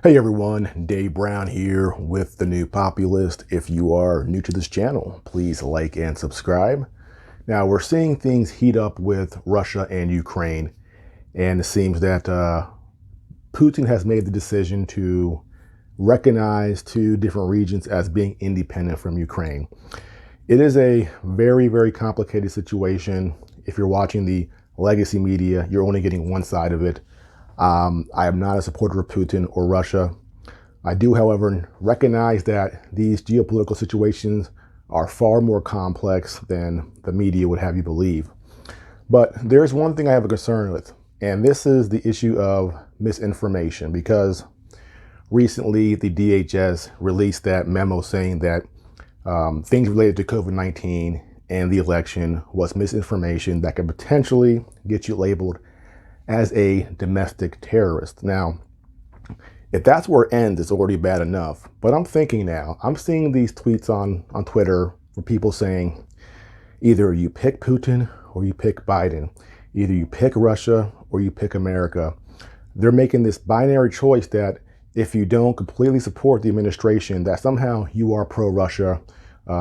Hey everyone, Dave Brown here with the New Populist. If you are new to this channel, please like and subscribe. Now we're seeing things heat up with Russia and Ukraine, and it seems that Putin has made the decision to recognize two different regions as being independent from Ukraine. It is a very, very complicated situation. If you're watching the legacy media, you're only getting one side of it. I am not a supporter of Putin or Russia. I do, however, recognize that these geopolitical situations are far more complex than the media would have you believe. But there's one thing I have a concern with, and this is the issue of misinformation, because recently the DHS released that memo saying that things related to COVID-19 and the election was misinformation that could potentially get you labeled as a domestic terrorist. Now, if that's where it ends, it's already bad enough. But I'm thinking now, I'm seeing these tweets on Twitter from people saying, either you pick Putin or you pick Biden. Either you pick Russia or you pick America. They're making this binary choice that if you don't completely support the administration, that somehow you are pro-Russia,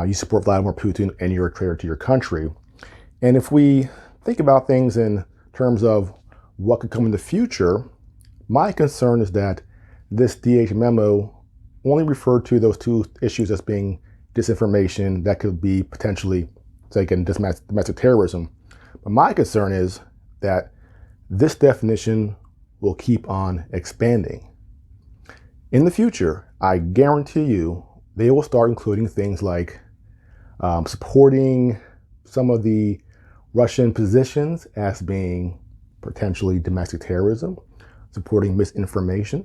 you support Vladimir Putin, and you're a traitor to your country. And if we think about things in terms of what could come in the future, my concern is that this DH memo only referred to those two issues as being disinformation that could be potentially taken domestic terrorism. But my concern is that this definition will keep on expanding. In the future, I guarantee you, they will start including things like supporting some of the Russian positions as being potentially domestic terrorism, supporting misinformation.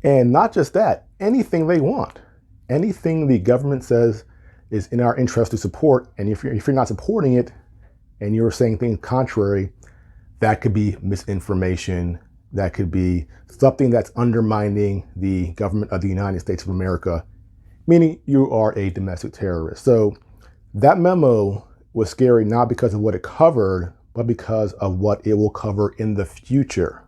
And not just that, anything they want, anything the government says is in our interest to support. And if you're not supporting it and you're saying things contrary, that could be misinformation. That could be something that's undermining the government of the United States of America, meaning you are a domestic terrorist. So that memo was scary, not because of what it covered, but because of what it will cover in the future.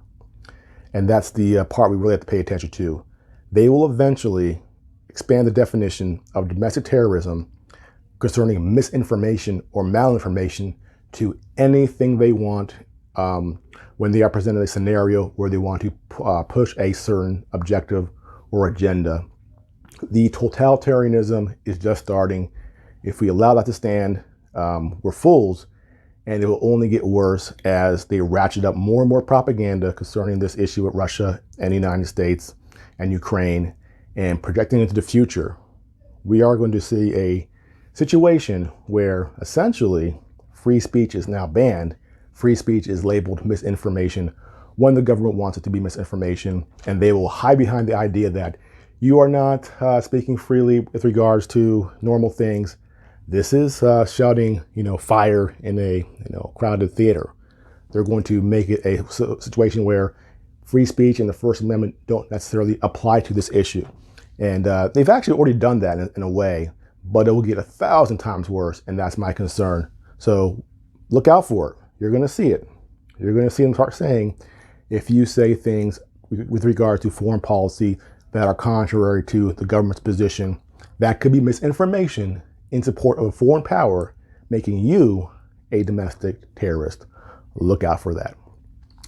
And that's the part we really have to pay attention to. They will eventually expand the definition of domestic terrorism concerning misinformation or malinformation to anything they want when they are presented a scenario where they want to push a certain objective or agenda. The totalitarianism is just starting. If we allow that to stand, we're fools. And it will only get worse as they ratchet up more and more propaganda concerning this issue with Russia and the United States and Ukraine, and projecting into the future. We are going to see a situation where essentially free speech is now banned. Free speech is labeled misinformation when the government wants it to be misinformation, and they will hide behind the idea that you are not speaking freely with regards to normal things. This is shouting, fire in a crowded theater. They're going to make it a situation where free speech and the First Amendment don't necessarily apply to this issue. And they've actually already done that in a way, but it will get 1,000 times worse, and that's my concern. So look out for it. You're going to see it. You're going to see them start saying, if you say things with regard to foreign policy that are contrary to the government's position, that could be misinformation in support of a foreign power, making you a domestic terrorist. Look out for that.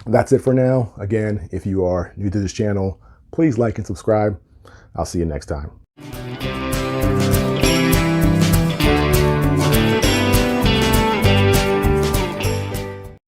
That's it for now. Again, if you are new to this channel, please like and subscribe. I'll see you next time.